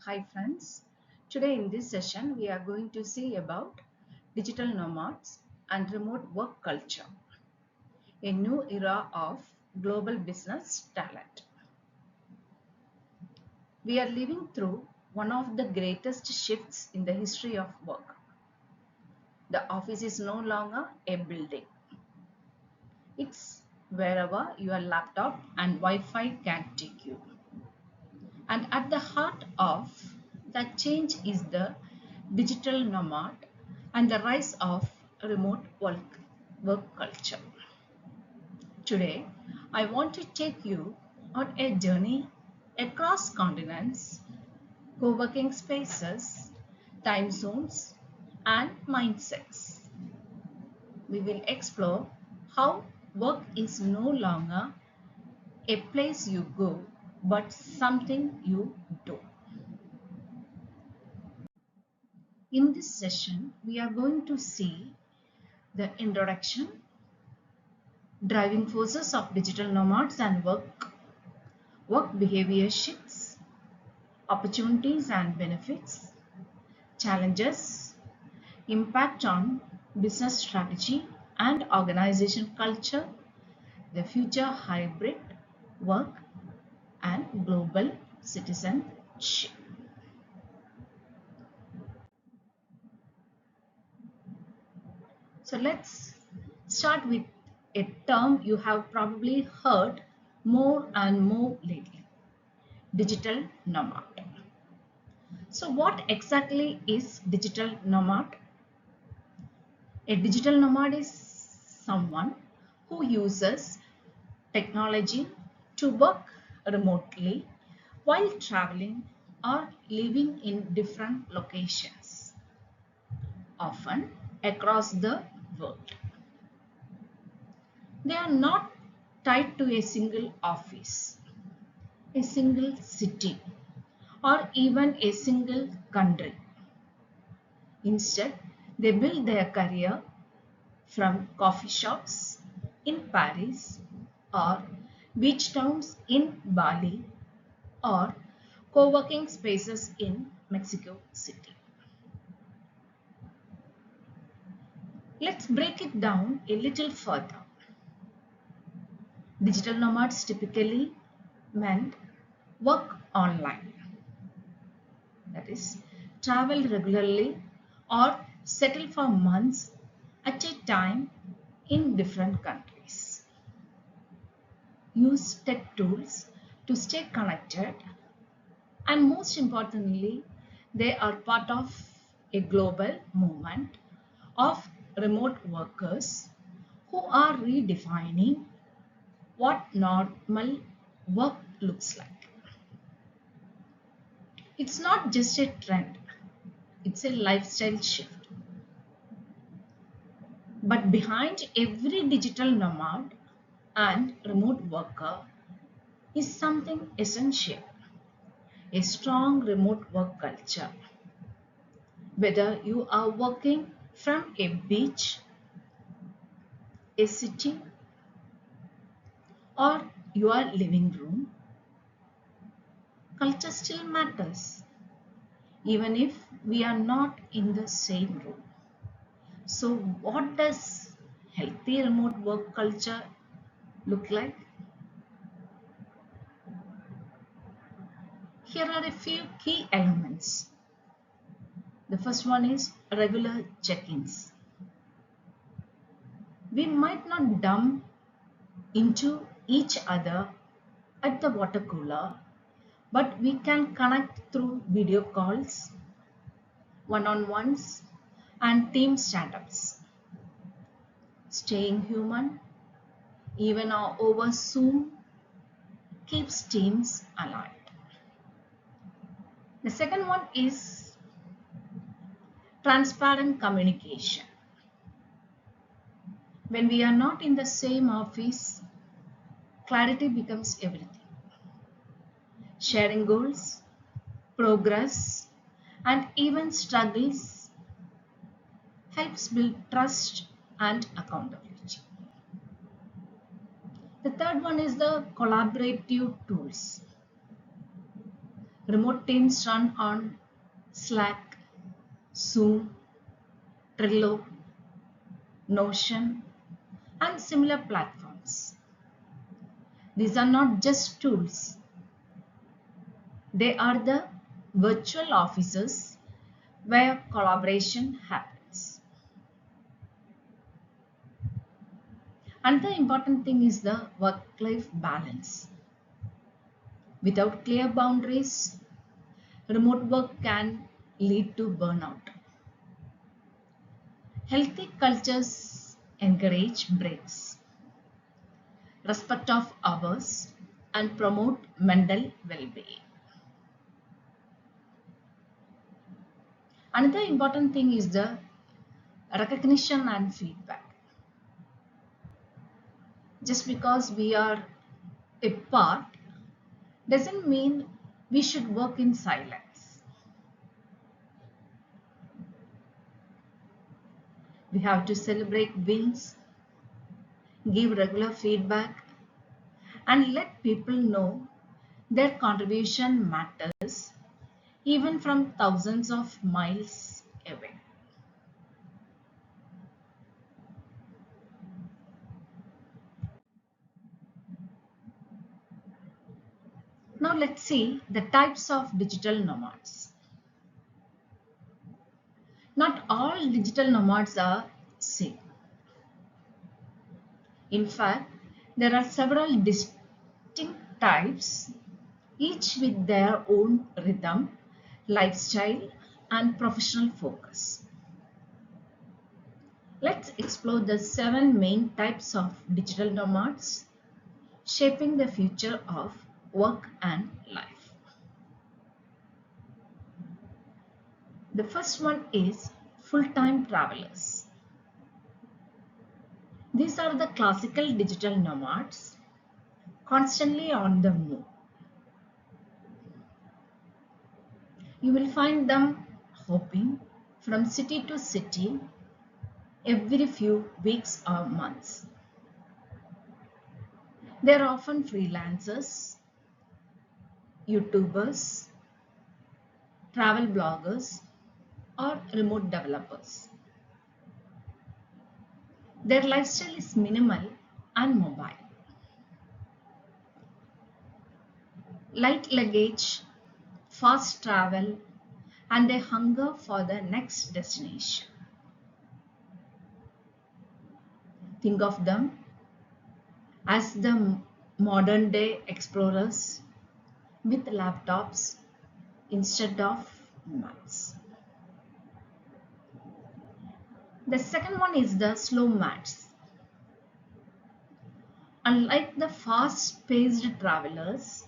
Hi friends, today in this session we are going to see about digital nomads and remote work culture, a new era of global business talent. We are living through one of the greatest shifts in the history of work. The office is no longer a building. It's wherever your laptop and Wi-Fi can take you. And at the heart of that change is the digital nomad and the rise of remote work culture. Today, I want to take you on a journey across continents, co-working spaces, time zones, and mindsets. We will explore how work is no longer a place you go, but something you do. In this session, we are going to see the introduction, driving forces of digital nomads and work behavior shifts, opportunities and benefits, challenges, impact on business strategy and organization culture, the future hybrid work, and global citizenship. So let's start with a term you have probably heard more and more lately, digital nomad. So what exactly is digital nomad? A digital nomad is someone who uses technology to work remotely while traveling or living in different locations, often across the world. They are not tied to a single office, a single city, or even a single country. Instead, they build their career from coffee shops in Paris or beach towns in Bali or co-working spaces in Mexico City. Let's break it down a little further. Digital nomads typically meant work online, that is, travel regularly or settle for months at a time in different countries. Use tech tools to stay connected, and most importantly, they are part of a global movement of remote workers who are redefining what normal work looks like. It's not just a trend, it's a lifestyle shift. But behind every digital nomad and remote worker is something essential, a strong remote work culture. Whether you are working from a beach, a city, or your living room, culture still matters, even if we are not in the same room. So, what does healthy remote work culture look like? Here are a few key elements. The first one is regular check-ins. We might not dump into each other at the water cooler, but we can connect through video calls, one-on-ones, and team stand-ups. Staying human, even over Zoom, keeps teams alive. The second one is transparent communication. When we are not in the same office, clarity becomes everything. Sharing goals, progress, and even struggles helps build trust and accountability. The third one is the collaborative tools. Remote teams run on Slack, Zoom, Trello, Notion, and similar platforms. These are not just tools, they are the virtual offices where collaboration happens. Another important thing is the work-life balance. Without clear boundaries, remote work can lead to burnout. Healthy cultures encourage breaks, respect of hours, and promote mental well-being. Another important thing is the recognition and feedback. Just because we are a part doesn't mean we should work in silence. We have to celebrate wins, give regular feedback, and let people know their contribution matters even from thousands of miles away. Now let's see the types of digital nomads. Not all digital nomads are same. In fact, there are several distinct types, each with their own rhythm, lifestyle, and professional focus. Let's explore the 7 main types of digital nomads shaping the future of work and life. The first one is full-time travelers. These are the classical digital nomads constantly on the move. You will find them hopping from city to city every few weeks or months. They are often freelancers, YouTubers, travel bloggers, or remote developers. Their lifestyle is minimal and mobile. Light luggage, fast travel, and a hunger for the next destination. Think of them as the modern day explorers with laptops instead of maps. The second one is the slow mats. Unlike the fast-paced travelers,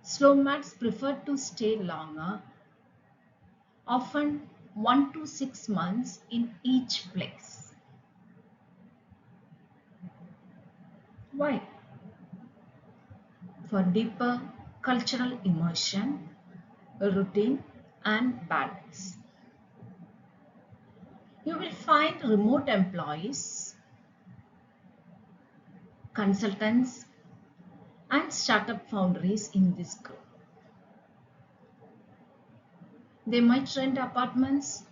slow mats prefer to stay longer, often 1 to 6 months in each place. Why? For deeper cultural immersion, routine, and balance. You will find remote employees, consultants, and startup foundries in this group. They might rent apartments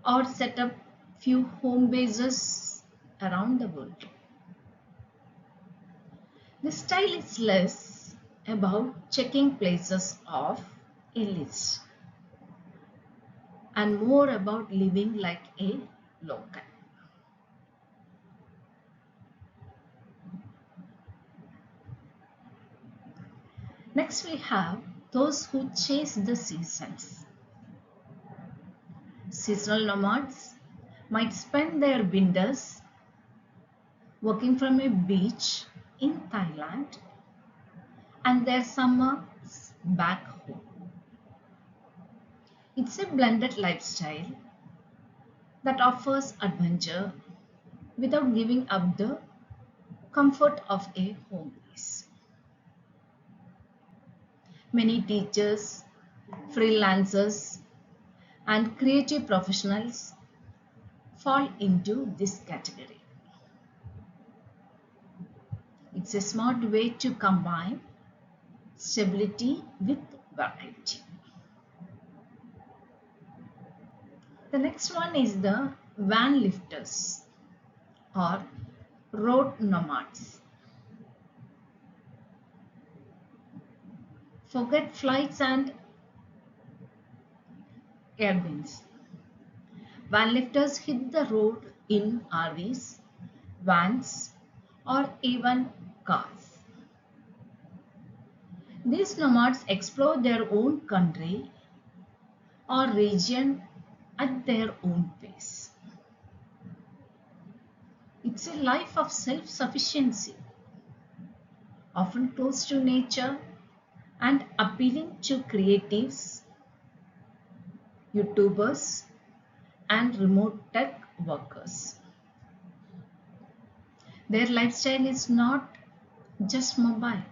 or set up few home bases around the world. The style is less about checking places off a list and more about living like a local. Next we have those who chase the seasons. Seasonal nomads might spend their winters working from a beach in Thailand and their summers back home. It's a blended lifestyle that offers adventure without giving up the comfort of a home base. Many teachers, freelancers, and creative professionals fall into this category. It's a smart way to combine stability with variety. The next one is the van lifters or road nomads. Forget flights and airplanes. Van lifters hit the road in RVs, vans, or even cars. These nomads explore their own country or region at their own pace. It's a life of self-sufficiency, often close to nature and appealing to creatives, YouTubers, and remote tech workers. Their lifestyle is not just mobile,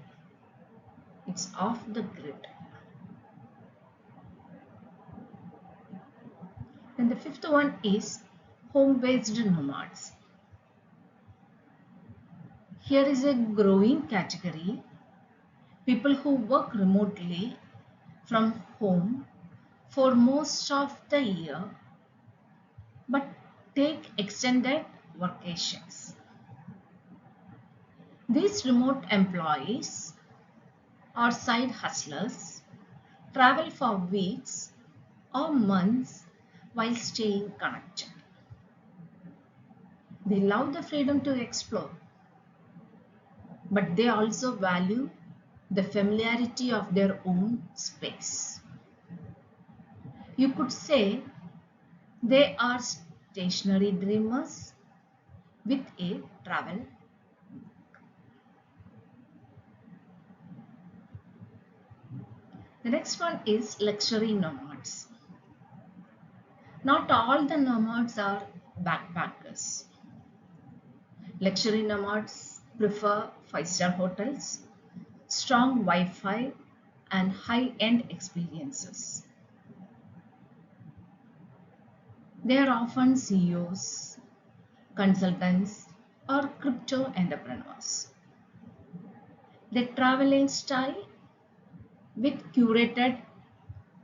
it's off the grid. And the fifth one is home-based nomads. Here is a growing category, people who work remotely from home for most of the year but take extended vacations. These remote employees or side hustlers travel for weeks or months while staying connected. They love the freedom to explore, but they also value the familiarity of their own space. You could say they are stationary dreamers with a travel. The next one is luxury nomads. Not all the nomads are backpackers. Luxury nomads prefer five-star hotels, strong Wi-Fi, and high-end experiences. They are often CEOs, consultants, or crypto entrepreneurs. They travel in style with curated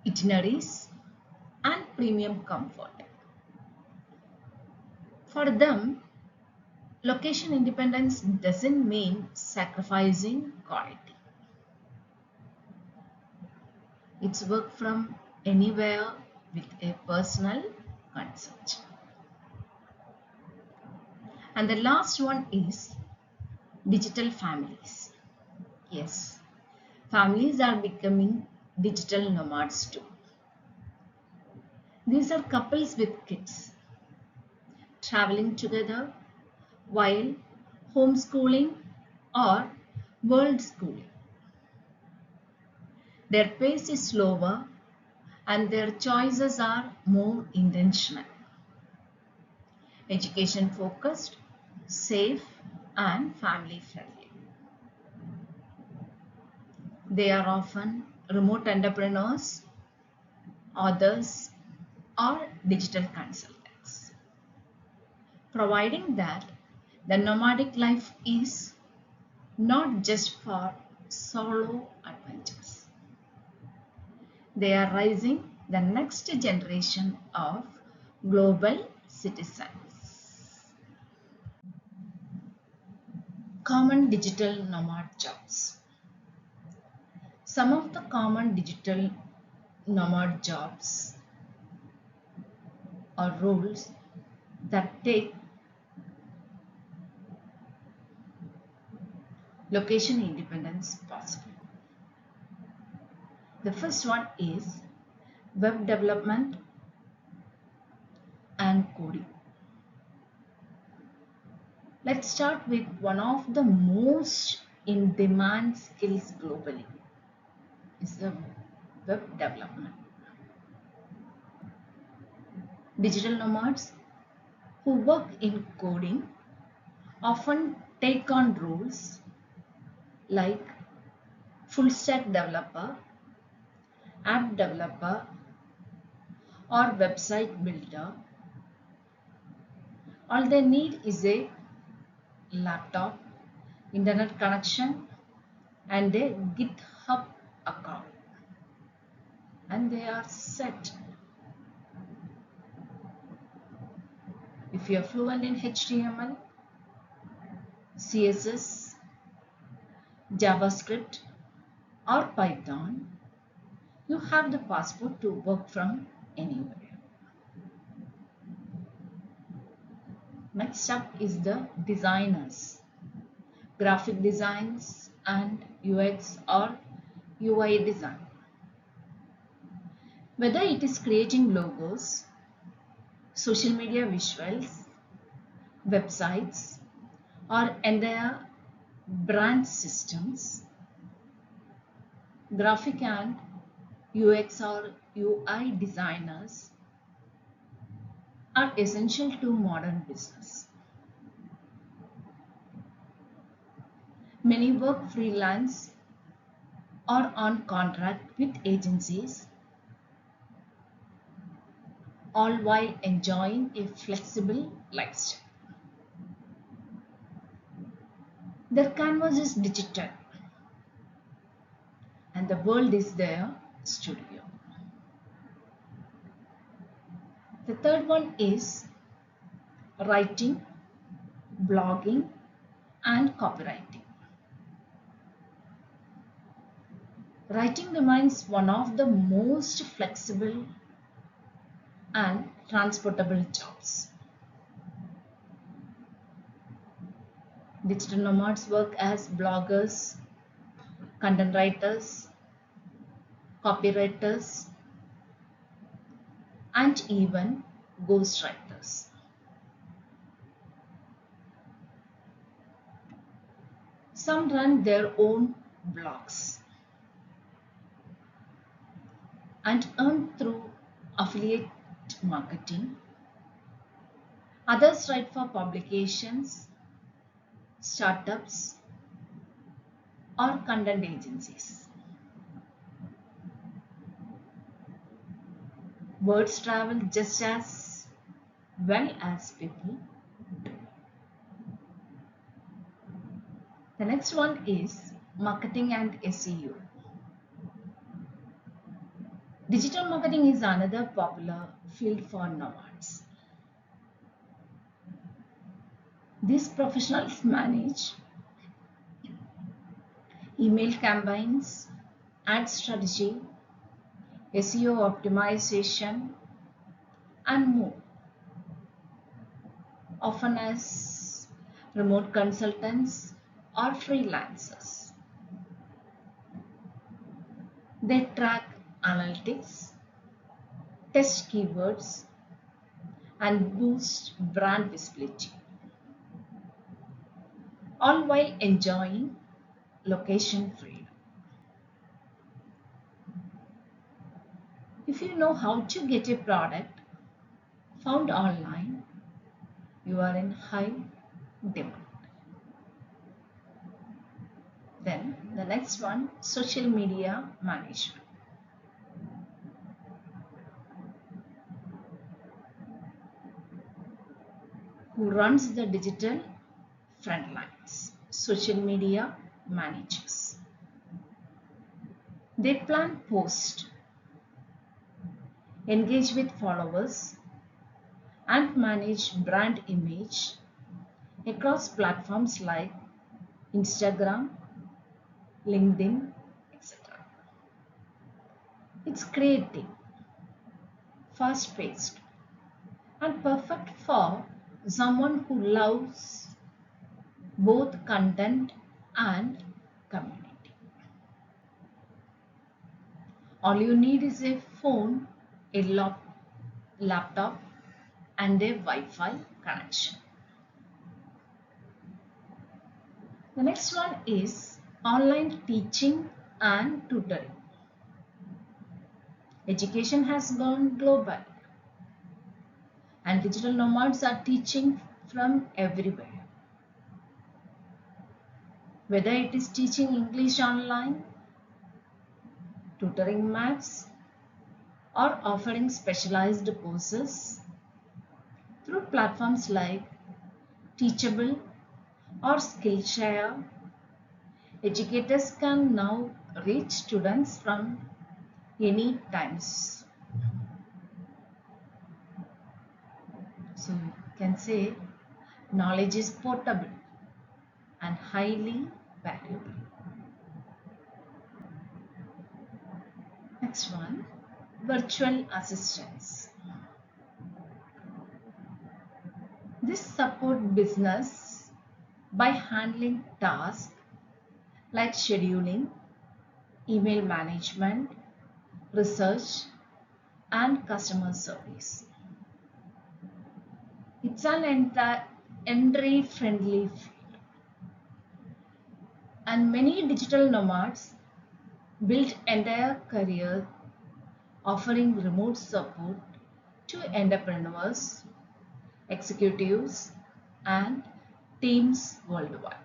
itineraries and premium comfort. For them, location independence doesn't mean sacrificing quality. It's work from anywhere with a personal consent. And the last one is digital families. Yes, families are becoming digital nomads too. These are couples with kids traveling together while homeschooling or world schooling. Their pace is slower and their choices are more intentional. Education focused, safe, and family friendly. They are often remote entrepreneurs, authors, or digital consultants, providing that the nomadic life is not just for solo adventures. They are raising the next generation of global citizens. Common digital nomad jobs. Some of the common digital nomad jobs or roles that take location independence possible. The first one is web development and coding. Let's start with one of the most in-demand skills globally is the web development. Digital nomads who work in coding often take on roles like full stack developer, app developer, or website builder. All they need is a laptop, internet connection, and a GitHub when they are set. If you are fluent in HTML, CSS, JavaScript, or Python, you have the passport to work from anywhere. Next up is the designers, graphic designs and UX or UI design. Whether it is creating logos, social media visuals, websites, or entire brand systems, graphic and UX or UI designers are essential to modern business. Many work freelance or on contract with agencies, all while enjoying a flexible lifestyle. Their canvas is digital and the world is their studio. The third one is writing, blogging, and copywriting. Writing remains one of the most flexible and transportable jobs. Digital nomads work as bloggers, content writers, copywriters, and even ghostwriters. Some run their own blogs and earn through affiliate marketing. Others write for publications, startups, or content agencies. Words travel just as well as people do. The next one is marketing and SEO. Digital marketing is another popular field for nomads. These professionals manage email campaigns, ad strategy, SEO optimization, and more, often as remote consultants or freelancers. They track analytics, test keywords, and boost brand visibility, all while enjoying location freedom. If you know how to get a product found online, you are in high demand. Then the next one, social media management. Who runs the digital front lines? Social media managers. They plan posts, engage with followers, and manage brand image across platforms like Instagram, LinkedIn, etc. It's creative, fast-paced, and perfect for someone who loves both content and community. All you need is a phone, a laptop, and a Wi-Fi connection. The next one is online teaching and tutoring. Education has gone global, and digital nomads are teaching from everywhere. Whether it is teaching English online, tutoring maths, or offering specialized courses through platforms like Teachable or Skillshare, educators can now reach students from any times. So you can say knowledge is portable and highly valuable. Next one, virtual assistants. This support business by handling tasks like scheduling, email management, research, and customer service. It's an entry friendly field, and many digital nomads build entire career offering remote support to entrepreneurs, executives, and teams worldwide.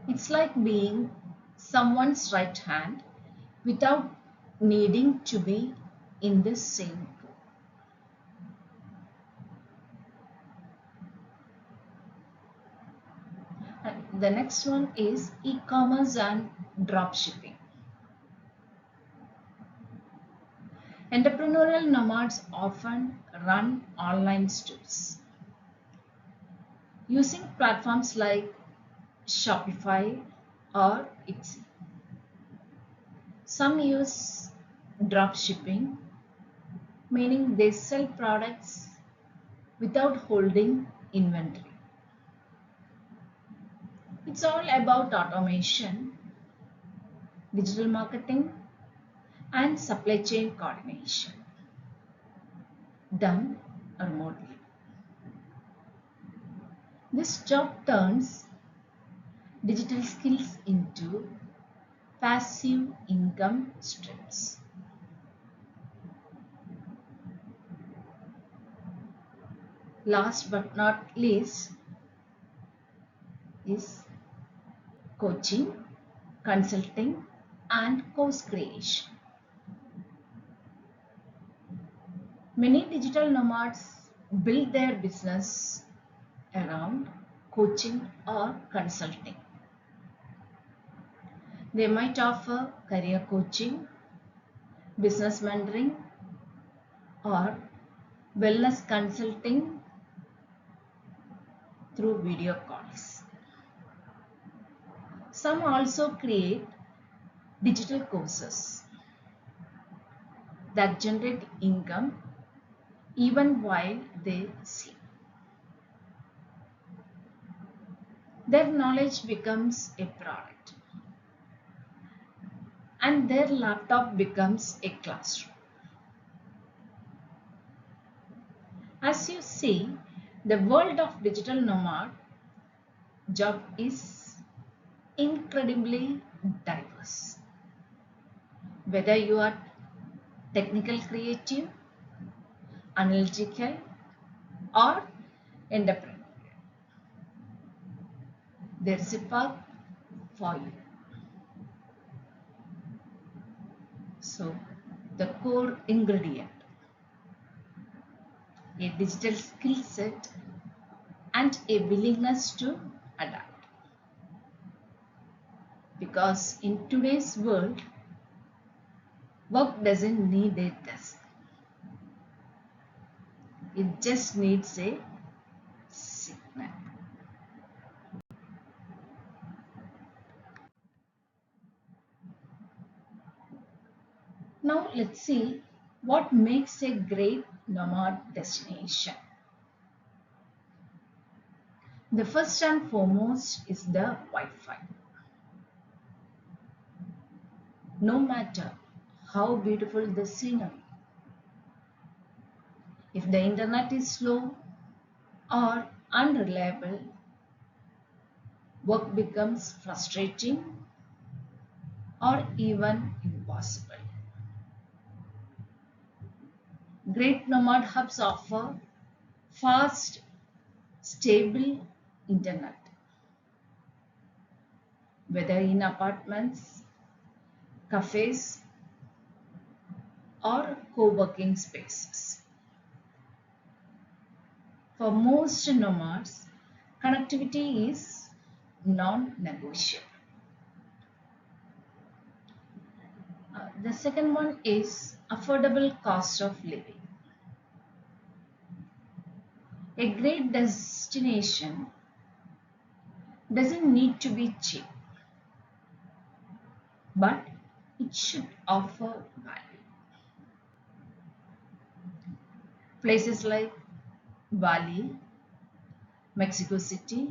It's like being someone's right hand without needing to be in the same room. And the next one is e-commerce and dropshipping. Entrepreneurial nomads often run online stores using platforms like Shopify or Etsy. Some use dropshipping, meaning they sell products without holding inventory. It's all about automation, digital marketing, and supply chain coordination done remotely. This job turns digital skills into passive income streams. Last but not least is coaching, consulting, and course creation. Many digital nomads build their business around coaching or consulting. They might offer career coaching, business mentoring, or wellness consulting through video calls. Some also create digital courses that generate income even while they sleep. Their knowledge becomes a product, and their laptop becomes a classroom. As you see, the world of digital nomad job is incredibly diverse. Whether you are technical creative, analytical, or entrepreneurial, there's a path for you. So, the core ingredient, a digital skill set and a willingness to adapt. Because in today's world, work doesn't need a desk. It just needs a signal. Now let's see what makes a great nomad destination. The first and foremost is the Wi-Fi. No matter how beautiful the scenery, if the internet is slow or unreliable, work becomes frustrating or even impossible. Great nomad hubs offer fast, stable internet, whether in apartments, cafes, or co-working spaces. For most nomads, connectivity is non-negotiable. The second one is affordable cost of living. A great destination doesn't need to be cheap, but it should offer value. Places like Bali, Mexico City,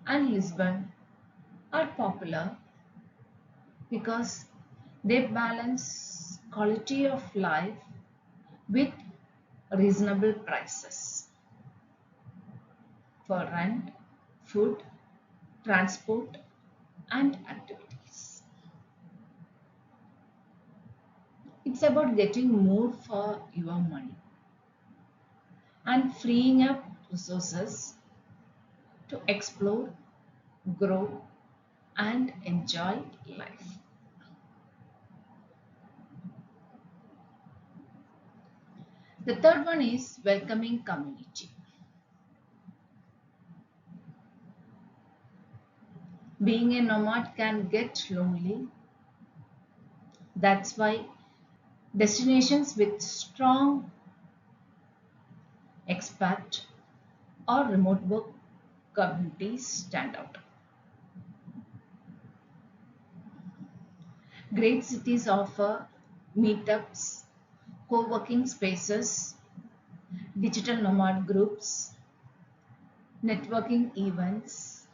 and Lisbon are popular because they balance quality of life with reasonable prices for rent, food, transport, and activities. It's about getting more for your money and freeing up resources to explore, grow, and enjoy life. The third one is welcoming community. Being a nomad can get lonely. That's why destinations with strong expat or remote work communities stand out. Great cities offer meetups, co-working spaces, digital nomad groups, networking events.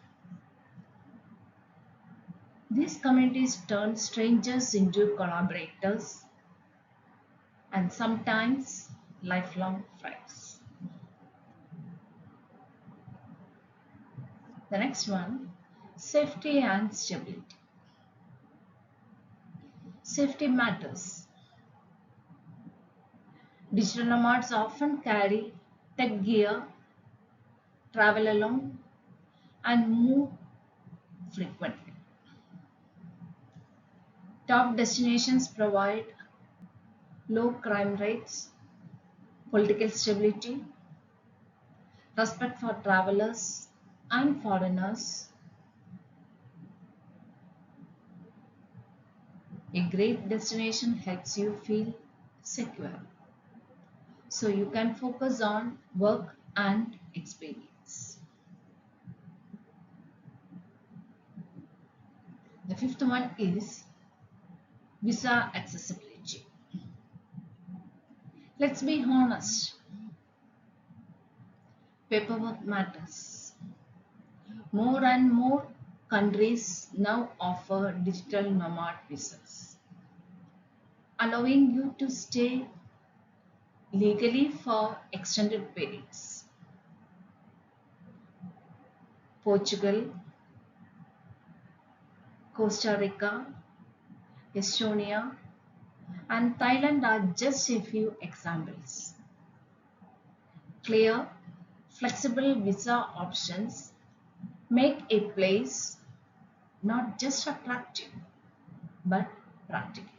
These communities turn strangers into collaborators and sometimes lifelong friends. The next one, safety and stability. Safety matters. Digital nomads often carry tech gear, travel alone, and move frequently. Top destinations provide low crime rates, political stability, respect for travelers and foreigners. A great destination helps you feel secure, so you can focus on work and experience. The fifth one is visa accessibility. Let's be honest, paperwork matters. More and more countries now offer digital nomad visas, allowing you to stay legally for extended periods. Portugal, Costa Rica, Estonia, and Thailand are just a few examples. Clear, flexible visa options make a place not just attractive but practical.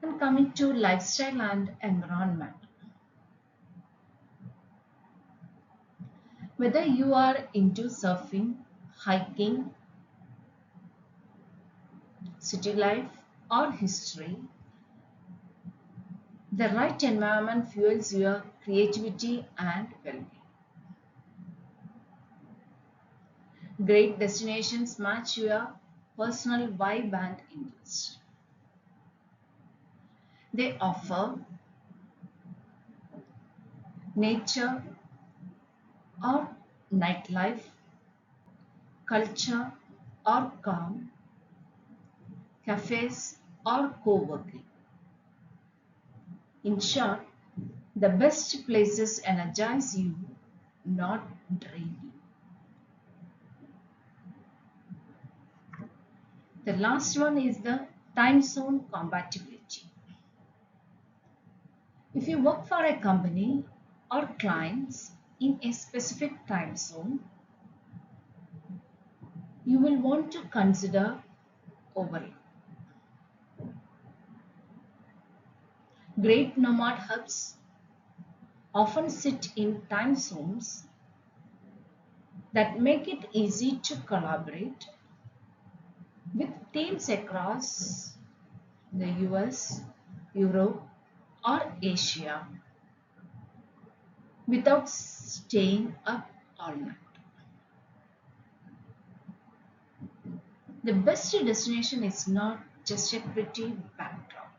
And coming to lifestyle and environment, whether you are into surfing, hiking, city life, or history, the right environment fuels your creativity and well-being. Great destinations match your personal vibe and interest. They offer nature or nightlife, culture or calm, cafes or co-working. In short, the best places energize you, not drain you. The last one is the time zone compatibility. If you work for a company or clients in a specific time zone, you will want to consider overlap. Great nomad hubs often sit in time zones that make it easy to collaborate with teams across the US, Europe, or Asia without staying up all night. The best destination is not just a pretty backdrop,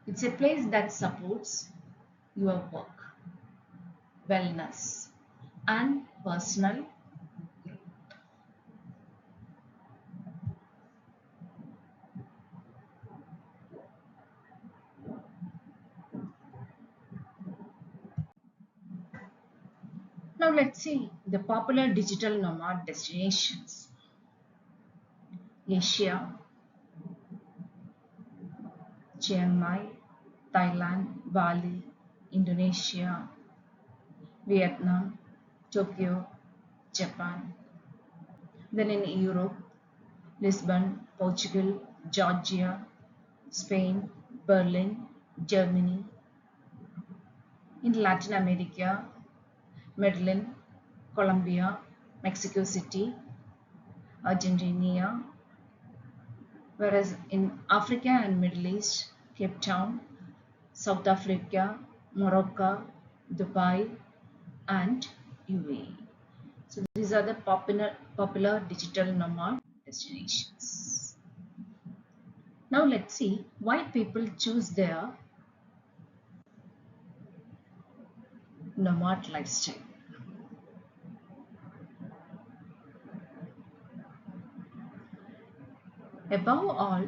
it's a place that supports your work, wellness, and personal. Now let's see the popular digital nomad destinations. Asia, Chiang Mai, Thailand, Bali, Indonesia, Vietnam, Tokyo, Japan. Then in Europe, Lisbon, Portugal, Georgia, Spain, Berlin, Germany. In Latin America, Medellin, Colombia, Mexico City, Argentina. Whereas in Africa and Middle East, Cape Town, South Africa, Morocco, Dubai, and UAE. So these are the popular digital nomad destinations. Now let's see why people choose their nomad lifestyle. Above all,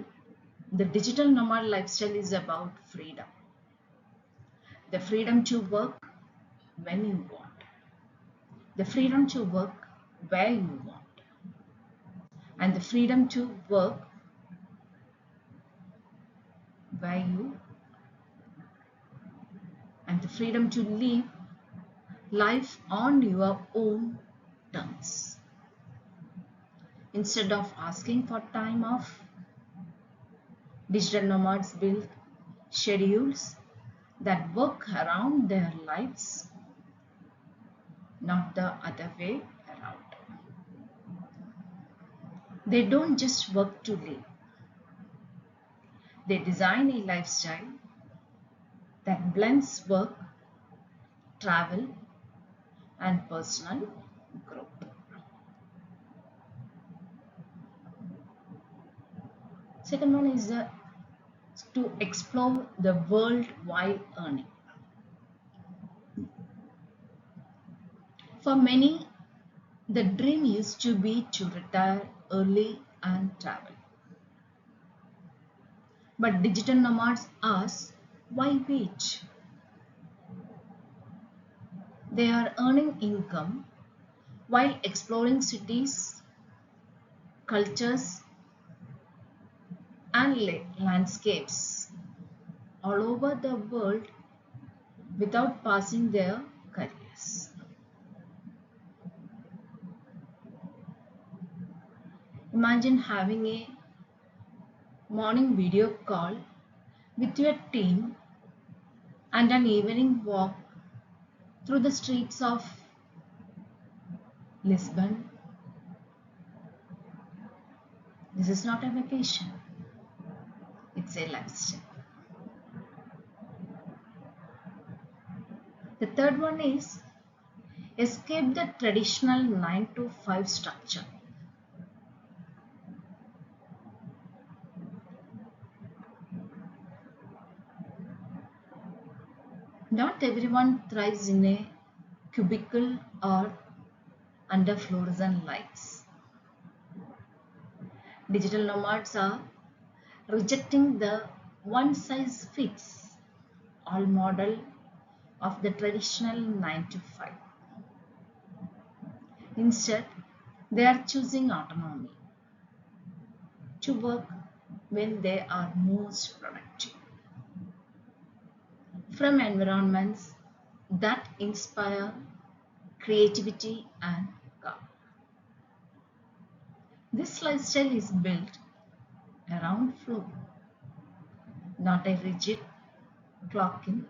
the digital nomad lifestyle is about freedom. The freedom to work when you want. The freedom to work where you want. And the freedom to work where you and the freedom to live life on your own terms. Instead of asking for time off, digital nomads build schedules that work around their lives, not the other way around. They don't just work to live, they design a lifestyle that blends work, travel, and personal growth. Second one is to explore the world while earning. For many, the dream used to be to retire early and travel. But digital nomads ask, why wait? They are earning income while exploring cities, cultures, and landscapes all over the world without passing their careers. Imagine having a morning video call with your team and an evening walk through the streets of Lisbon. This is not a vacation, it's a lifestyle. The third one is escape the traditional 9 to 5 structure. Not everyone thrives in a cubicle or under fluorescent lights. Digital nomads are rejecting the one size fits all model of the traditional 9 to 5. Instead, they are choosing autonomy to work when they are most productive from environments that inspire creativity and calm. This lifestyle is built around flow, not a rigid clock in,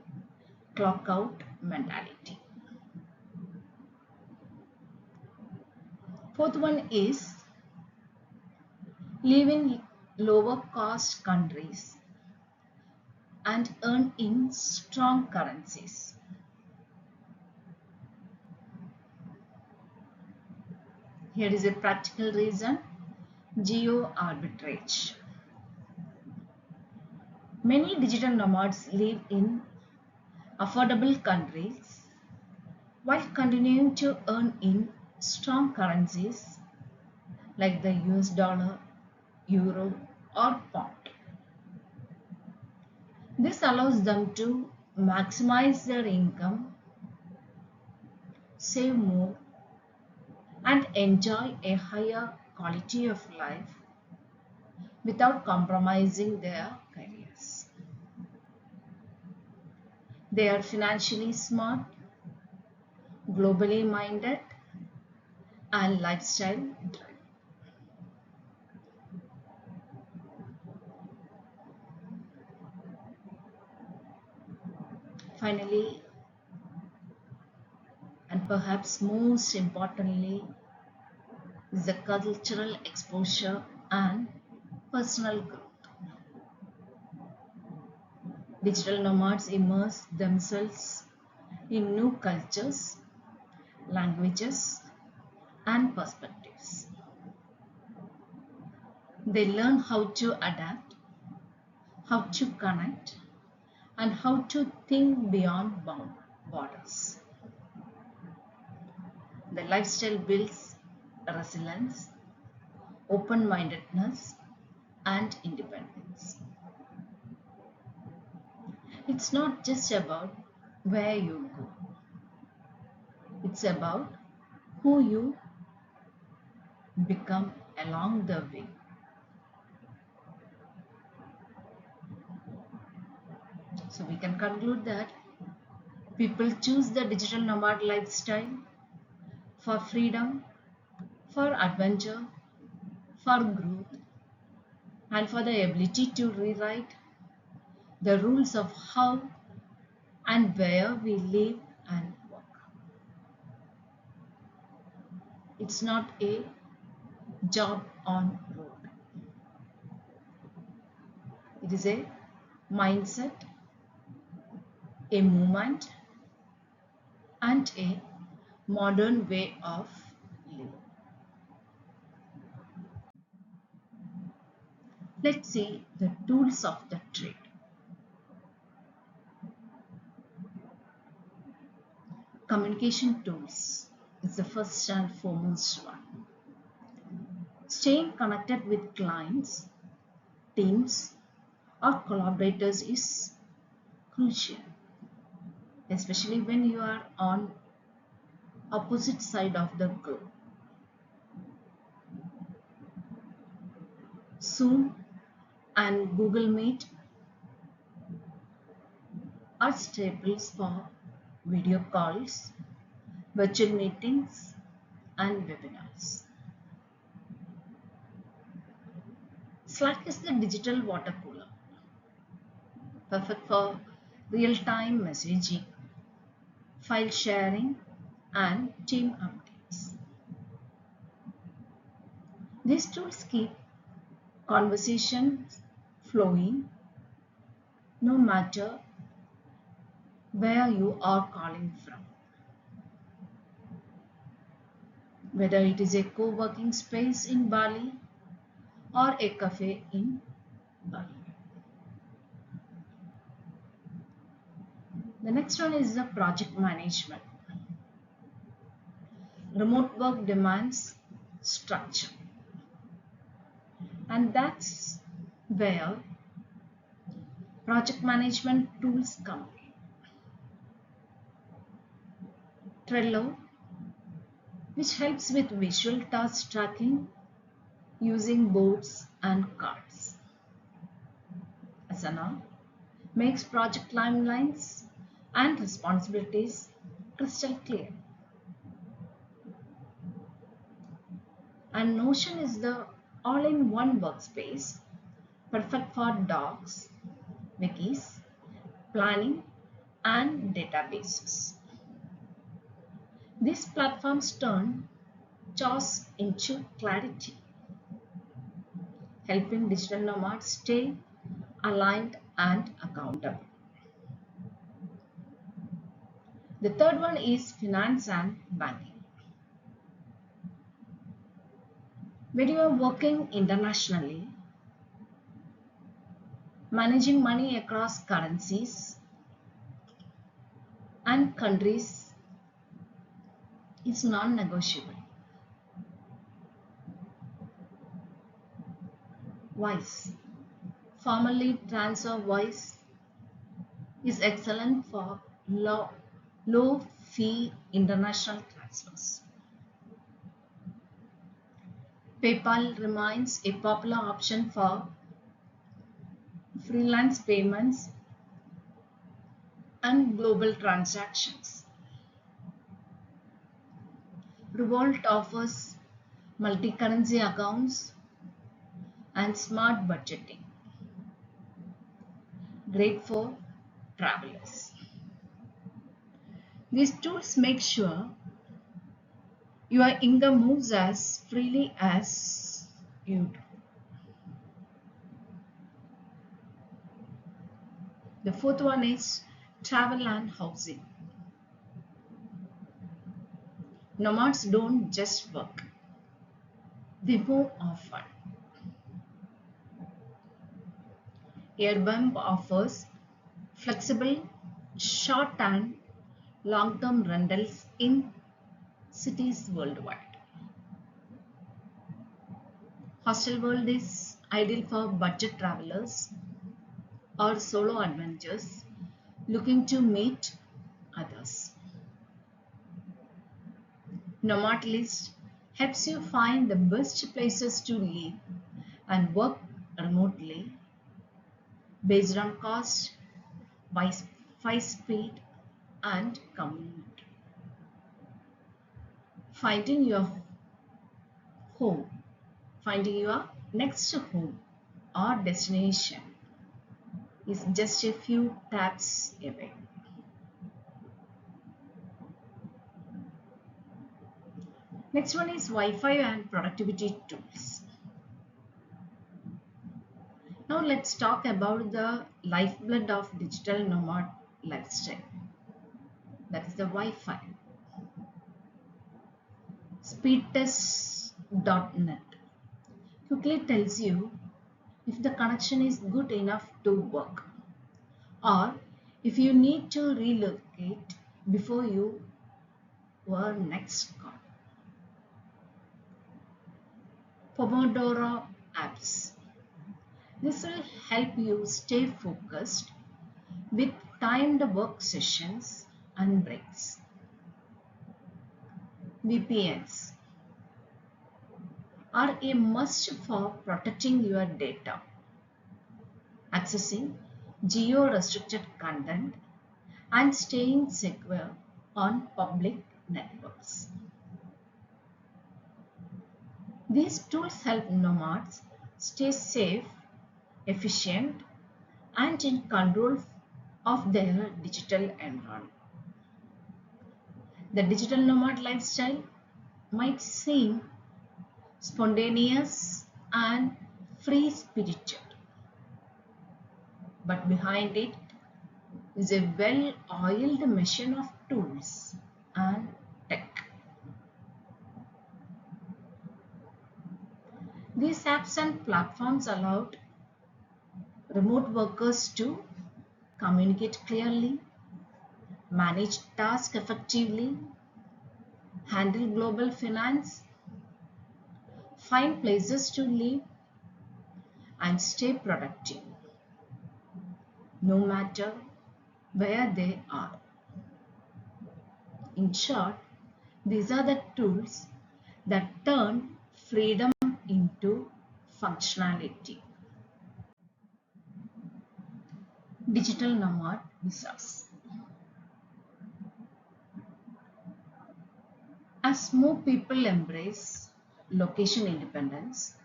clock out mentality. Fourth one is live in lower cost countries and earn in strong currencies. Here is a practical reason: geo arbitrage. Many digital nomads live in affordable countries while continuing to earn in strong currencies like the US dollar, euro, or pound. This allows them to maximize their income, save more, and enjoy a higher quality of life without compromising their careers. They are financially smart, globally minded, and lifestyle driven. Finally, and perhaps most importantly, is the cultural exposure and personal growth. Digital nomads immerse themselves in new cultures, languages, and perspectives. They learn how to adapt, how to connect, and how to think beyond borders. The lifestyle builds resilience, open mindedness, and independence. It's not just about where you go, it's about who you become along the way. So we can conclude that people choose the digital nomad lifestyle for freedom, for adventure, for growth, and for the ability to rewrite the rules of how and where we live and work. It's not a job on road. It is a mindset, a movement, and a modern way of living. Let's see the tools of the trade. Communication tools is the first and foremost one. Staying connected with clients, teams, or collaborators is crucial, especially when you are on opposite side of the globe. Zoom and Google Meet are staples for video calls, virtual meetings, and webinars. Slack is the digital water cooler, perfect for real-time messaging, file sharing, and team updates. These tools keep conversations flowing no matter where you are calling from. Whether it is a co-working space in Bali or a cafe in Bali. The next one is the project management. Remote work demands structure, and that's where project management tools come in. Trello, which helps with visual task tracking using boards and cards. Asana makes project timelines and responsibilities crystal clear. And Notion is the all-in-one workspace, perfect for docs, wikis, planning, and databases. These platforms turn chaos into clarity, helping digital nomads stay aligned and accountable. The third one is finance and banking. When you are working internationally, managing money across currencies and countries is non-negotiable. Wise, formerly TransferWise, is excellent for low fee international transfers. PayPal remains a popular option for freelance payments and global transactions. Revolt offers multi-currency accounts and smart budgeting, great for travelers. These tools make sure your income moves as freely as you do. The fourth one is travel and housing. Nomads don't just work, they move often. Airbnb offers flexible short and long-term rentals in cities worldwide. Hostel World is ideal for budget travelers or solo adventurers looking to meet others. Nomad List helps you find the best places to live and work remotely based on cost, Wi-Fi speed, and commute. Finding your home, finding your next home or destination is just a few taps away. Next one is Wi-Fi and productivity tools. Now let's talk about the lifeblood of digital nomad lifestyle. That is the Wi-Fi. Speedtest.net quickly tells you if the connection is good enough to work or if you need to relocate before your next call. Pomodoro apps. This will help you stay focused with timed work sessions and breaks. VPNs are a must for protecting your data, accessing geo-restricted content, and staying secure on public networks. These tools help nomads stay safe, efficient, and in control of their digital environment. The digital nomad lifestyle might seem spontaneous and free-spirited, but behind it is a well-oiled machine of tools and tech. These apps and platforms allowed remote workers to communicate clearly, manage tasks effectively, handle global finance, find places to live, and stay productive, no matter where they are. In short, these are the tools that turn freedom into functionality. Digital Nomad Visas. As more people embrace location independence,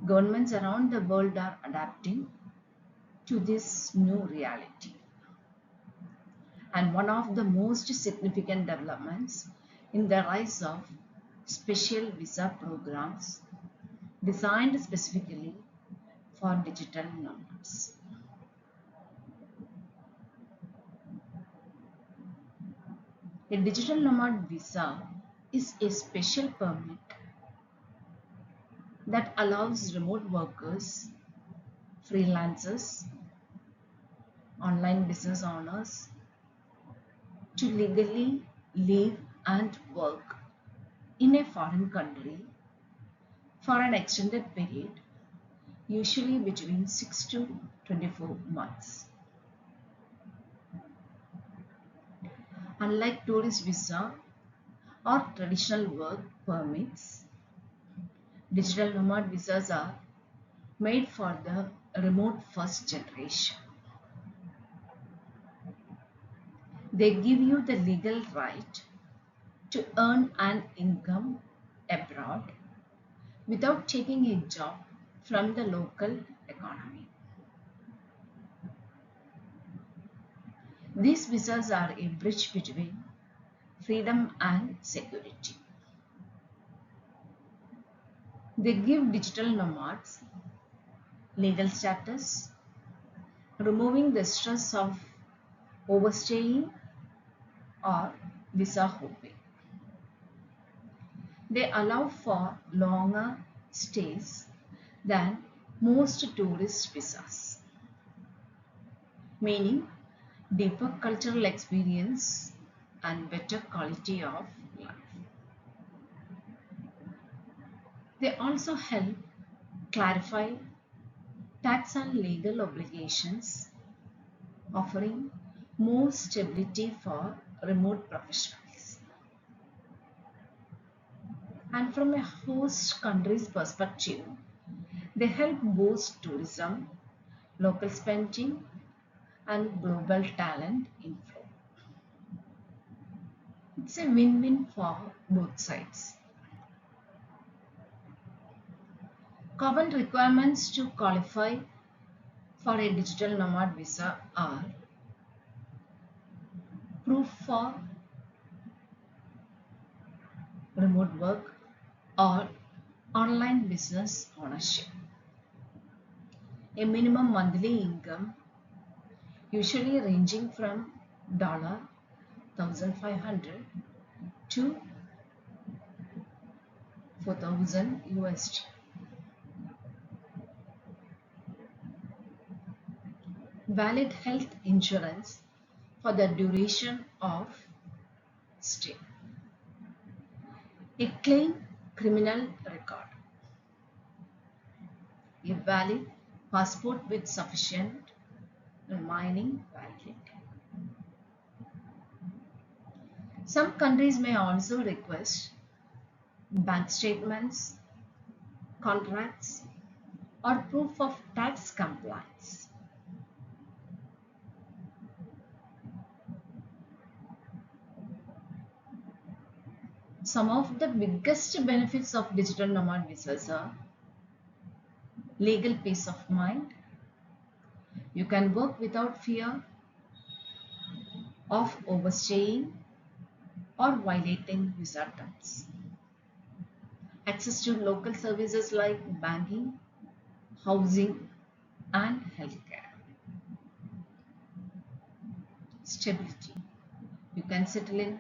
governments around the world are adapting to this new reality. And one of the most significant developments in the rise of special visa programs designed specifically for digital nomads. A digital nomad visa is a special permit that allows remote workers, freelancers, online business owners to legally live and work in a foreign country for an extended period, usually between 6 to 24 months. Unlike tourist visa or traditional work permits, digital nomad visas are made for the remote first generation. They give you the legal right to earn an income abroad without taking a job from the local economy. These visas are a bridge between freedom and security. They give digital nomads legal status, removing the stress of overstaying or visa hopping. They allow for longer stays than most tourist visas, meaning deeper cultural experience and better quality of life. They also help clarify tax and legal obligations, offering more stability for remote professionals. And from a host country's perspective, they help boost tourism, local spending, and global talent inflow. It's a win-win for both sides. Common requirements to qualify for a digital nomad visa are proof for remote work or online business ownership, a minimum monthly income usually ranging from $1,500 to 4,000 USD. Valid health insurance for the duration of stay. A clean criminal record. A valid passport with sufficient remaining validity. Some countries may also request bank statements, contracts, or proof of tax compliance. Some of the biggest benefits of digital nomad visas are legal peace of mind. You can work without fear of overstaying or violating visa terms. Access to local services like banking, housing, and healthcare. Stability. You can settle in,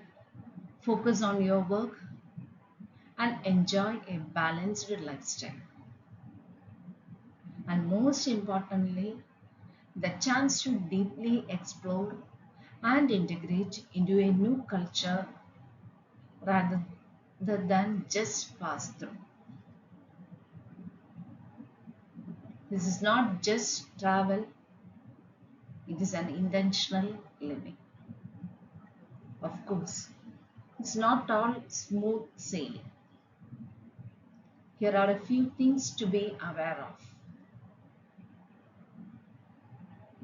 focus on your work, and enjoy a balanced lifestyle. And most importantly, the chance to deeply explore and integrate into a new culture rather than just pass through. This is not just travel, it is an intentional living. Of course, it's not all smooth sailing. Here are a few things to be aware of.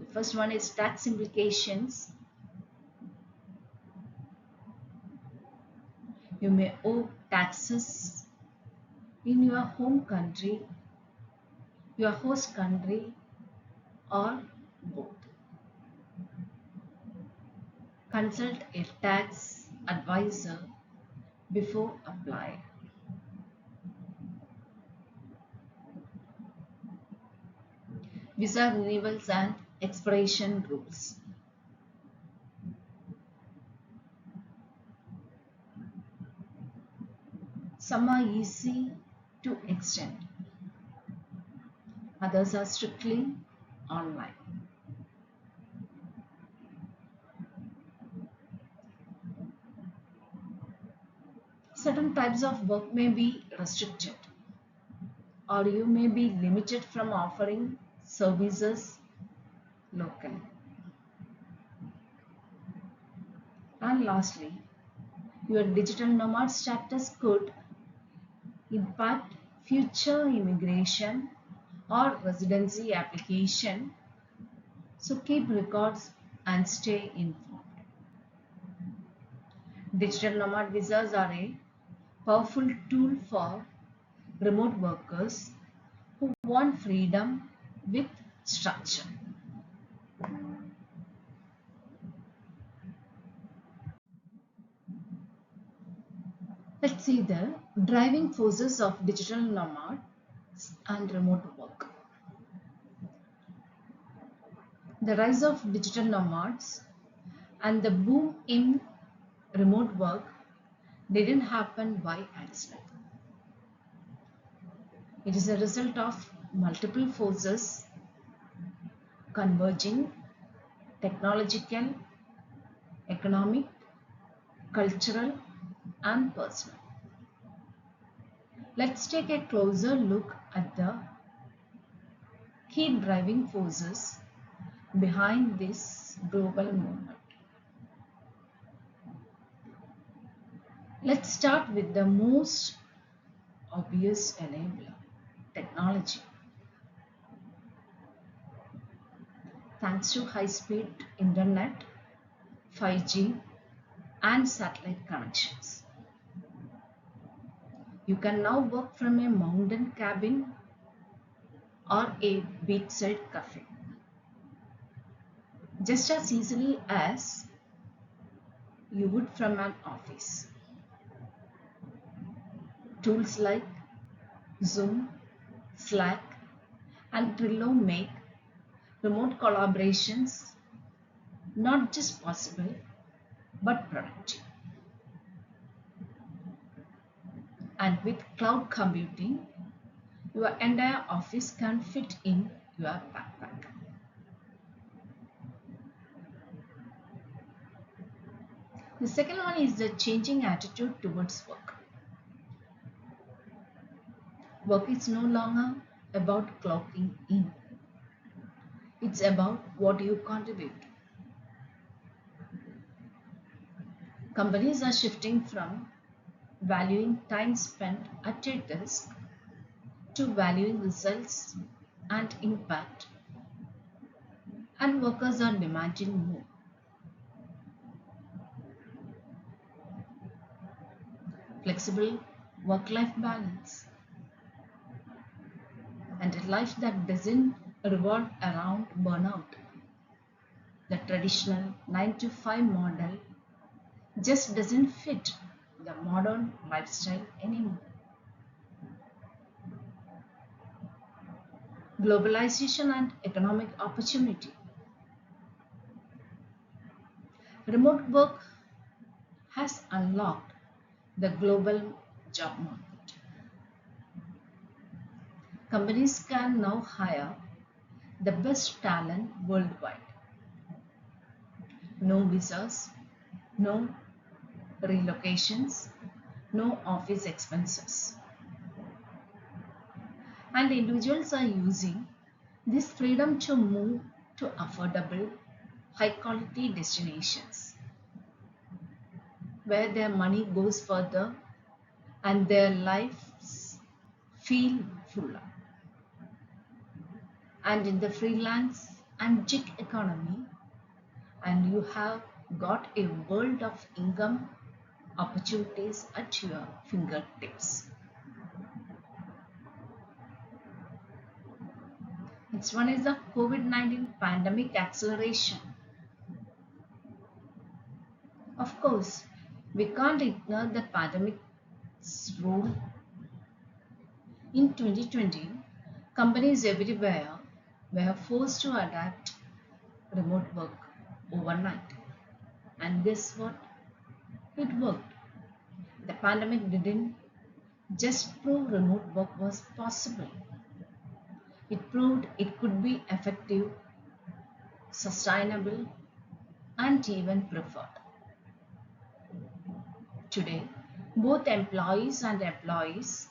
The first one is tax implications. You may owe taxes in your home country, your host country, or both. Consult a tax advisor before applying. visa renewals and expiration rules. Some are easy to extend, others are strictly online. Certain types of work may be restricted, or you may be limited from offering services locally. And lastly, your digital nomad status could impact future immigration or residency application, so keep records and stay informed. Digital nomad visas are a powerful tool for remote workers who want freedom with structure. Let's see the driving forces of digital nomads and remote work. The rise of digital nomads and the boom in remote work didn't happen by accident. It is a result of multiple forces converging: technological, economic, cultural, and personal. Let's take a closer look at the key driving forces behind this global movement. Let's start with the most obvious enabler: technology. Thanks to high-speed internet, 5G, and satellite connections, you can now work from a mountain cabin or a beachside cafe just as easily as you would from an office. Tools like Zoom, Slack, and Trello make remote collaborations not just possible but productive. And with cloud computing, your entire office can fit in your backpack. The second one is the changing attitude towards work. Work is no longer about clocking in. It's about what you contribute. Companies are shifting from valuing time spent at a desk to valuing results and impact, and workers are demanding more. Flexible work-life balance and a life that doesn't revolve around burnout. The traditional 9 to 5 model just doesn't fit the modern lifestyle anymore. Globalization and economic opportunity. Remote work has unlocked the global job market. Companies can now hire the best talent worldwide. No visas, no relocations, no office expenses. And individuals are using this freedom to move to affordable, high quality destinations where their money goes further and their lives feel fuller. And in the freelance and gig economy, and you have got a world of income opportunities at your fingertips. Next one is the COVID-19 pandemic acceleration. Of course, we can't ignore the pandemic's role. In 2020, companies everywhere were forced to adapt remote work overnight. And guess what? It worked. The pandemic didn't just prove remote work was possible, it proved it could be effective, sustainable, and even preferred. Today, both employees and employees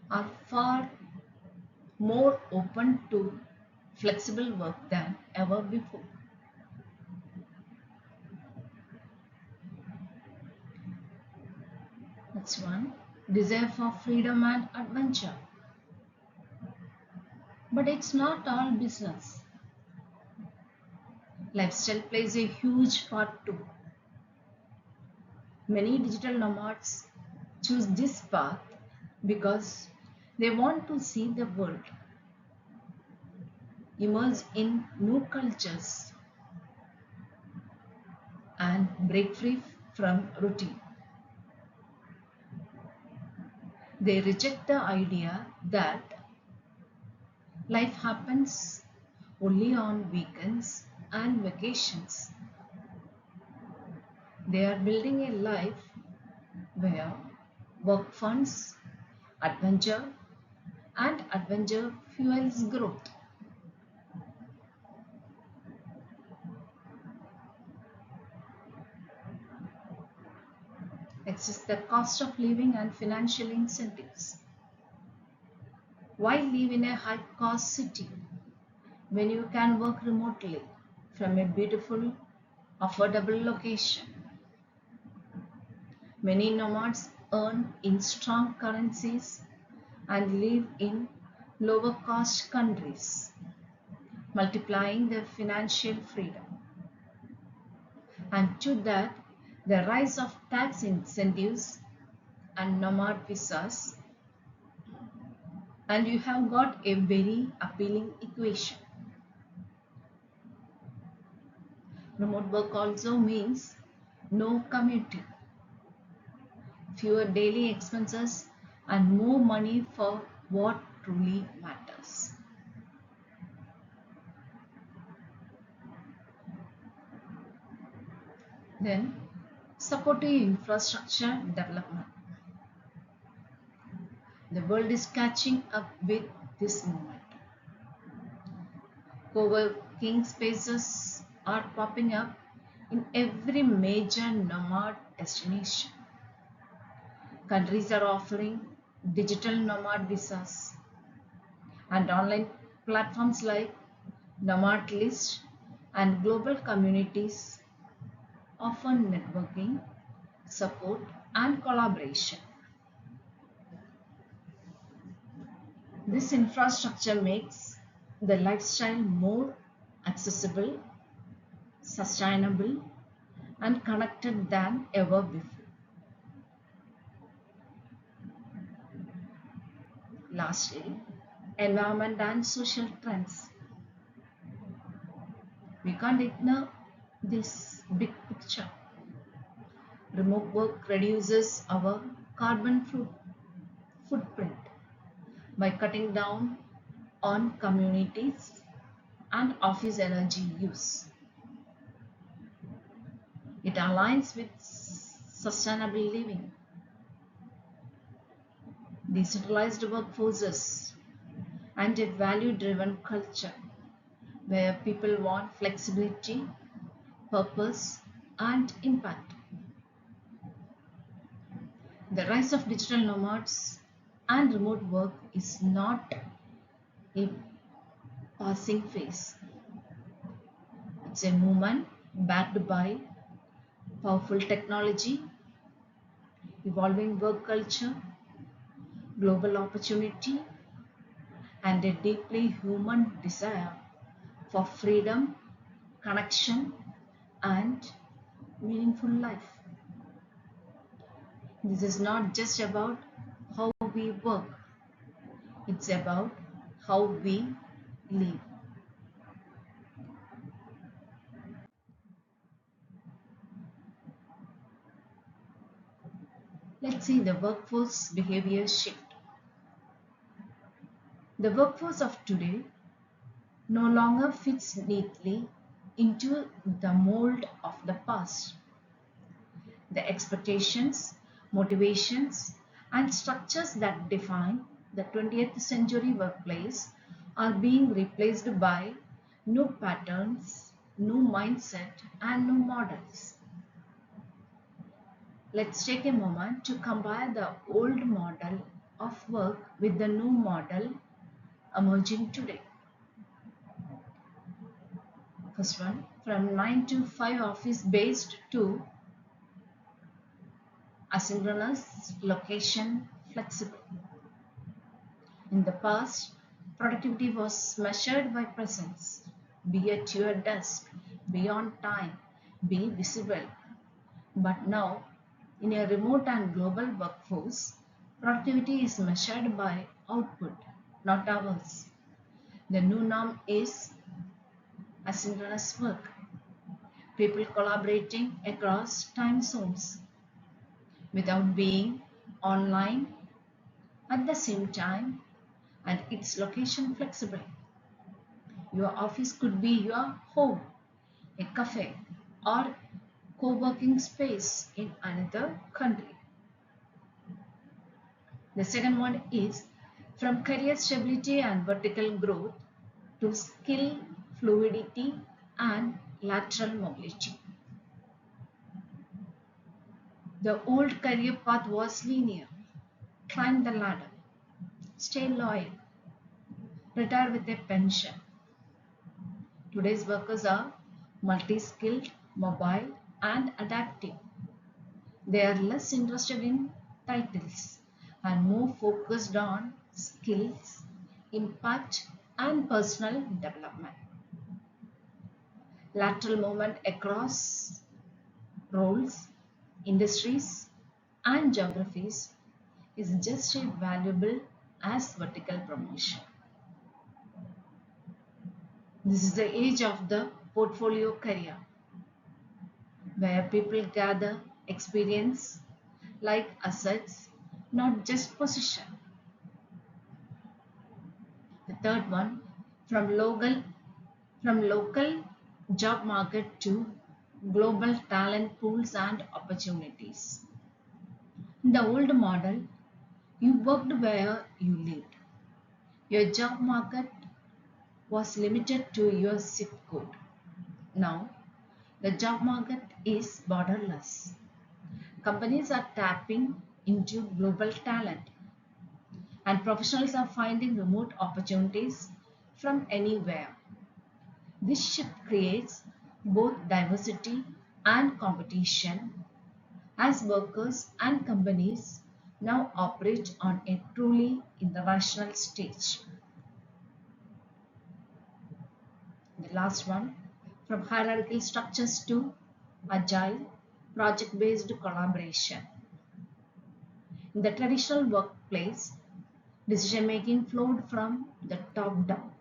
are far more open to flexible work than ever before. That's one. Desire for freedom and adventure. But it's not all business. Lifestyle plays a huge part too. Many digital nomads choose this path because they want to see the world, immerse in new cultures, and break free from routine. They reject the idea that life happens only on weekends and vacations. They are building a life where work funds adventure and adventure fuels growth. Exists the cost of living and financial incentives. Why live in a high cost city when you can work remotely from a beautiful, affordable location? Many nomads earn in strong currencies and live in lower cost countries, multiplying their financial freedom. And to that, the rise of tax incentives and nomad visas, and you have got a very appealing equation. Remote work also means no commuting, fewer daily expenses, and more money for what truly matters. Then, supporting infrastructure development. The world is catching up with this movement. Co-working spaces are popping up in every major nomad destination. Countries are offering digital nomad visas, and online platforms like Nomad List and global communities offer networking, support, and collaboration. This infrastructure makes the lifestyle more accessible, sustainable, and connected than ever before. Lastly, environment and social trends. We can't ignore this big picture. Remote work reduces our carbon footprint by cutting down on communities and office energy use. It aligns with sustainable living, decentralized workforces, and a value-driven culture where people want flexibility, purpose, and impact. The rise of digital nomads and remote work is not a passing phase. It's a movement backed by powerful technology, evolving work culture, global opportunity, and a deeply human desire for freedom, connection, and meaningful life. This is not just about how we work, it's about how we live. Let's see the workforce behavior shift. The workforce of today no longer fits neatly into the mold of the past. The expectations, motivations, and structures that define the 20th century workplace are being replaced by new patterns, new mindset, and new models. Let's take a moment to compare the old model of work with the new model emerging today. First one, from 9 to 5 office based to asynchronous, location flexible. In the past, productivity was measured by presence. Be at your desk, be on time, be visible. But now, in a remote and global workforce, productivity is measured by output, not hours. The new norm is asynchronous work. People collaborating across time zones without being online at the same time, and its location flexible. Your office could be your home, a cafe, or co-working space in another country. The second one is from career stability and vertical growth to skill fluidity and lateral mobility. The old career path was linear. Climb the ladder, stay loyal, retire with a pension. Today's workers are multi-skilled, mobile, and adaptive. They are less interested in titles and more focused on skills, impact, and personal development. Lateral movement across roles, industries, and geographies is just as valuable as vertical promotion. This is the age of the portfolio career, where people gather experience like assets, not just position. The third one, from local job market to global talent pools and opportunities. In the old model, you worked where you lived. Your job market was limited to your zip code. Now, the job market is borderless. Companies are tapping into global talent, and professionals are finding remote opportunities from anywhere. This shift creates both diversity and competition as workers and companies now operate on a truly international stage. The last one, from hierarchical structures to agile, project-based collaboration. In the traditional workplace, decision-making flowed from the top down.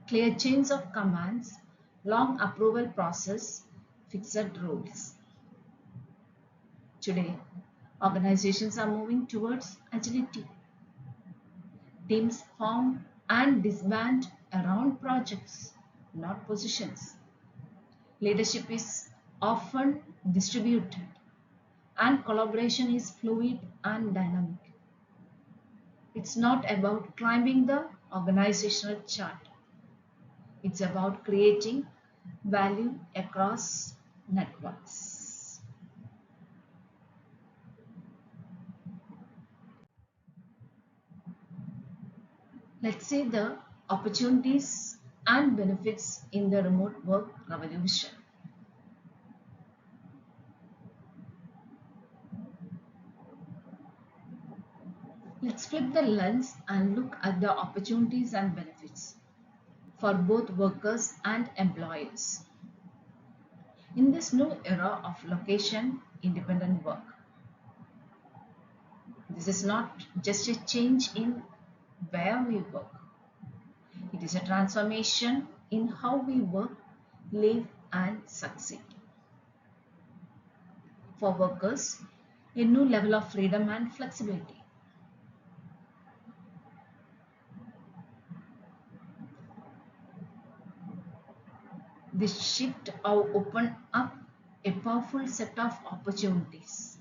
Clear chains of commands, long approval process, fixed rules. Today, organizations are moving towards agility. Teams form and disband around projects, not positions. Leadership is often distributed, and collaboration is fluid and dynamic. It's not about climbing the organizational chart. It's about creating value across networks. Let's see the opportunities and benefits in the remote work revolution. Let's flip the lens and look at the opportunities and benefits for both workers and employers. In this new era of location independent work, this is not just a change in where we work, it is a transformation in how we work, live, and succeed. For workers, a new level of freedom and flexibility. This shift opened up a powerful set of opportunities.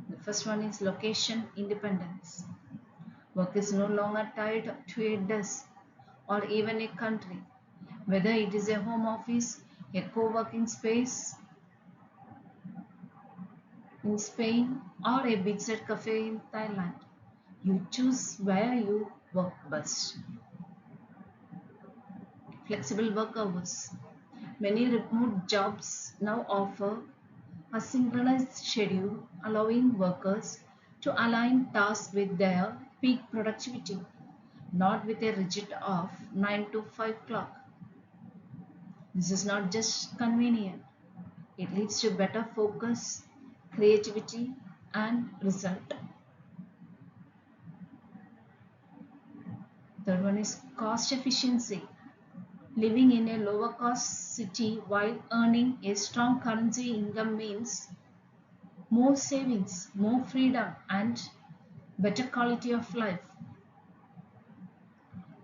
The first one is location independence. Work is no longer tied to a desk or even a country, whether it is a home office, a co-working space in Spain, or a beachside cafe in Thailand. You choose where you work best. Flexible work hours. Many remote jobs now offer a synchronized schedule, allowing workers to align tasks with their peak productivity, not with a rigid of 9 to 5 clock. This is not just convenient, it leads to better focus, creativity, and result. Third one is cost efficiency. Living in a lower cost city while earning a strong currency income means more savings, more freedom, and better quality of life.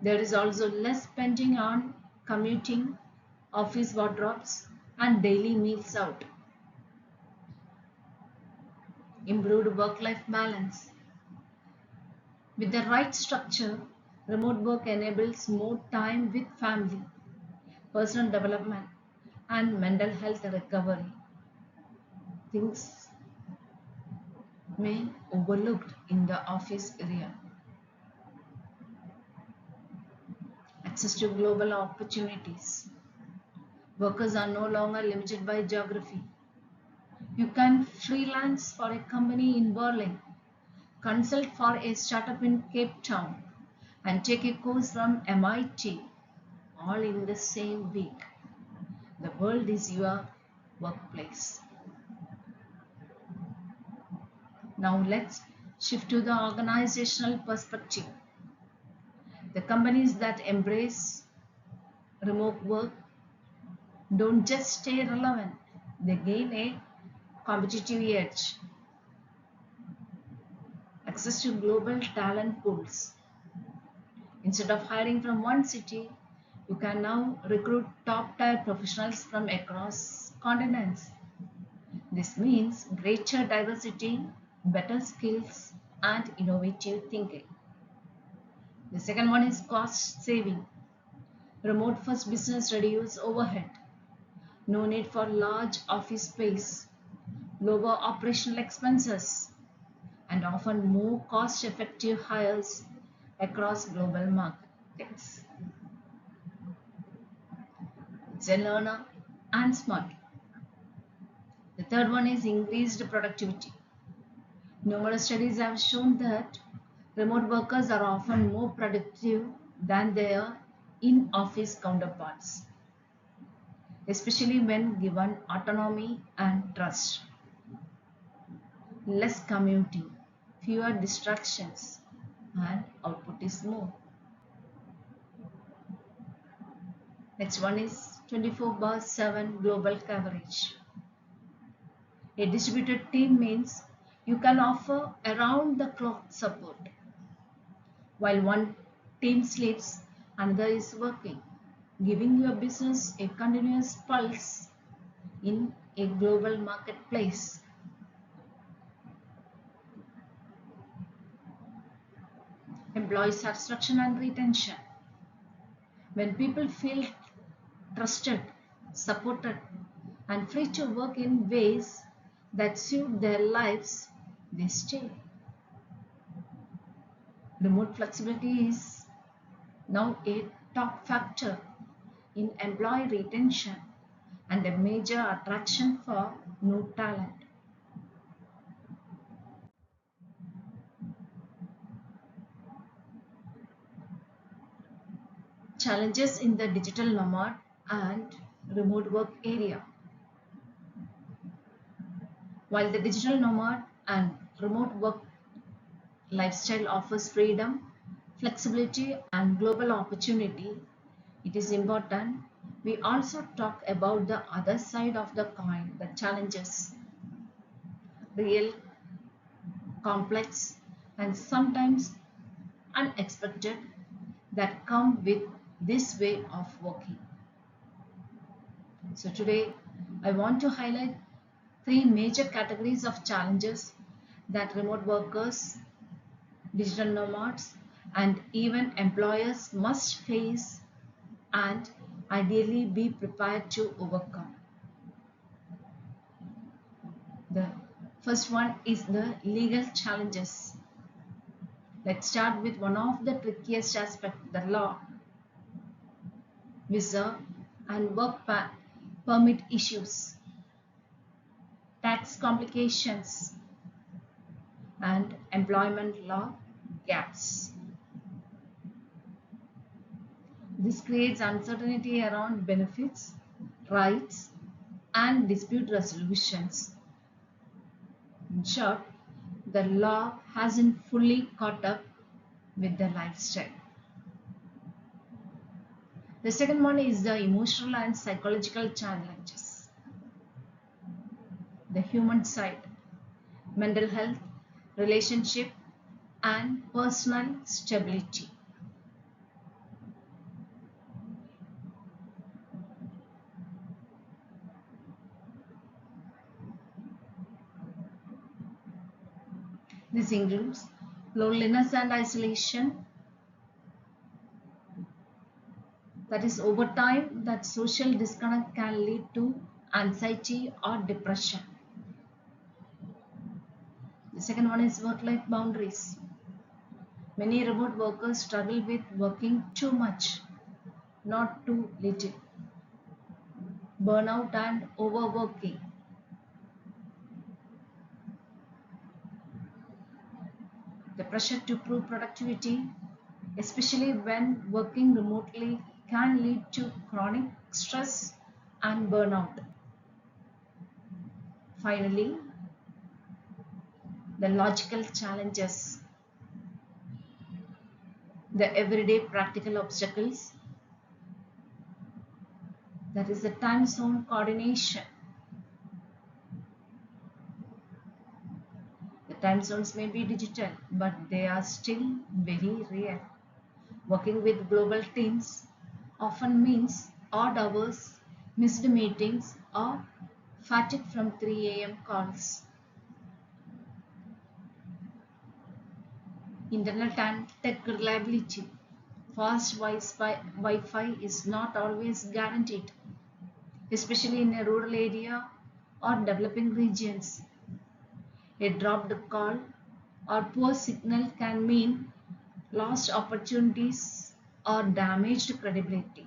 There is also less spending on commuting, office wardrobes, and daily meals out. Improved work-life balance. With the right structure, remote work enables more time with family, personal development, and mental health recovery. Things may overlooked in the office area. Access to global opportunities. Workers are no longer limited by geography. You can freelance for a company in Berlin, consult for a startup in Cape Town, and take a course from MIT, all in the same week. The world is your workplace. Now let's shift to the organizational perspective. The companies that embrace remote work don't just stay relevant, they gain a competitive edge. Access to global talent pools. Instead of hiring from one city, you can now recruit top-tier professionals from across continents. This means greater diversity, better skills, and innovative thinking. The second one is cost saving. Remote first business reduce overhead. No need for large office space, lower operational expenses, and often more cost-effective hires across global markets. It's a learner and smart. The third one is increased productivity. Numerous studies have shown that remote workers are often more productive than their in-office counterparts, especially when given autonomy and trust. Less commuting, fewer distractions, and output is more. Next one is 24/7 global coverage. A distributed team means you can offer around the clock support. While one team sleeps, another is working, giving your business a continuous pulse in a global marketplace. Employee satisfaction and retention. When people feel trusted, supported, and free to work in ways that suit their lives, they stay. Remote flexibility is now a top factor in employee retention and a major attraction for new talent. Challenges in the digital nomad and remote work area. While the digital nomad and remote work lifestyle offers freedom, flexibility, and global opportunity, it is important we also talk about the other side of the coin, the challenges, real, complex, and sometimes unexpected, that come with this way of working. So today I want to highlight three major categories of challenges that remote workers, digital nomads, and even employers must face and ideally be prepared to overcome. The first one is the legal challenges. Let's start with one of the trickiest aspects, the law, visa, and permit issues, tax complications, and employment law gaps. This creates uncertainty around benefits, rights, and dispute resolutions. In short, the law hasn't fully caught up with the lifestyle. The second one is the emotional and psychological challenges. The human side, mental health, relationship, and personal stability. This includes loneliness and isolation. That is, over time, that social disconnect can lead to anxiety or depression. The second one is work-life boundaries. Many remote workers struggle with working too much, not too little, burnout and overworking. The pressure to prove productivity, especially when working remotely, can lead to chronic stress and burnout. Finally, the logical challenges, the everyday practical obstacles, that is the time zone coordination. The time zones may be digital, but they are still very real. Working with global teams often means odd hours, missed meetings, or fatigue from 3 a.m. calls. Internet and tech reliability. Fast Wi-Fi is not always guaranteed, especially in a rural area or developing regions. A dropped call or poor signal can mean lost opportunities or damaged credibility.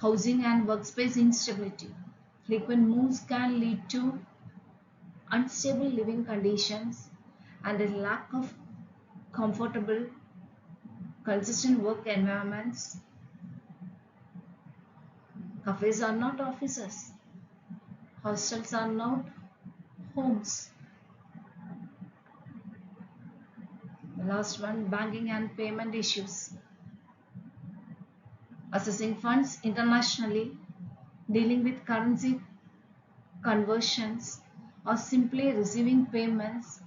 Housing and workspace instability. Frequent moves can lead to unstable living conditions and a lack of comfortable, consistent work environments. Cafes are not offices. Hostels are not homes. The last one, banking and payment issues. Assessing funds internationally, dealing with currency conversions, or simply receiving payments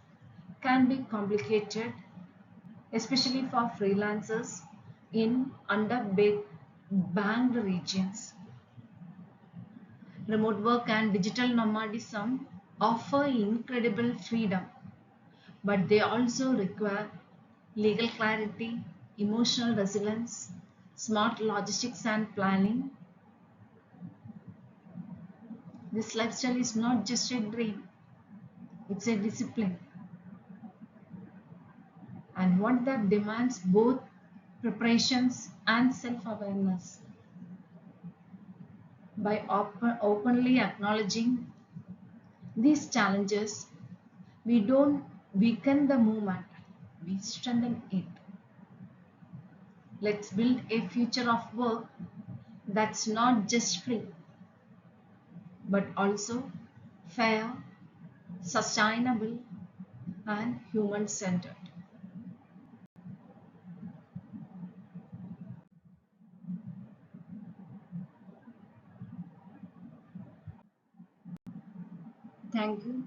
can be complicated, especially for freelancers in underbanked regions. Remote work and digital nomadism offer incredible freedom, but they also require legal clarity, emotional resilience, smart logistics and planning. This lifestyle is not just a dream, it's a discipline, and one that demands both preparations and self-awareness. By openly acknowledging these challenges, we don't weaken the movement, we strengthen it. Let's build a future of work that's not just free, but also fair, sustainable, and human centered. Thank you.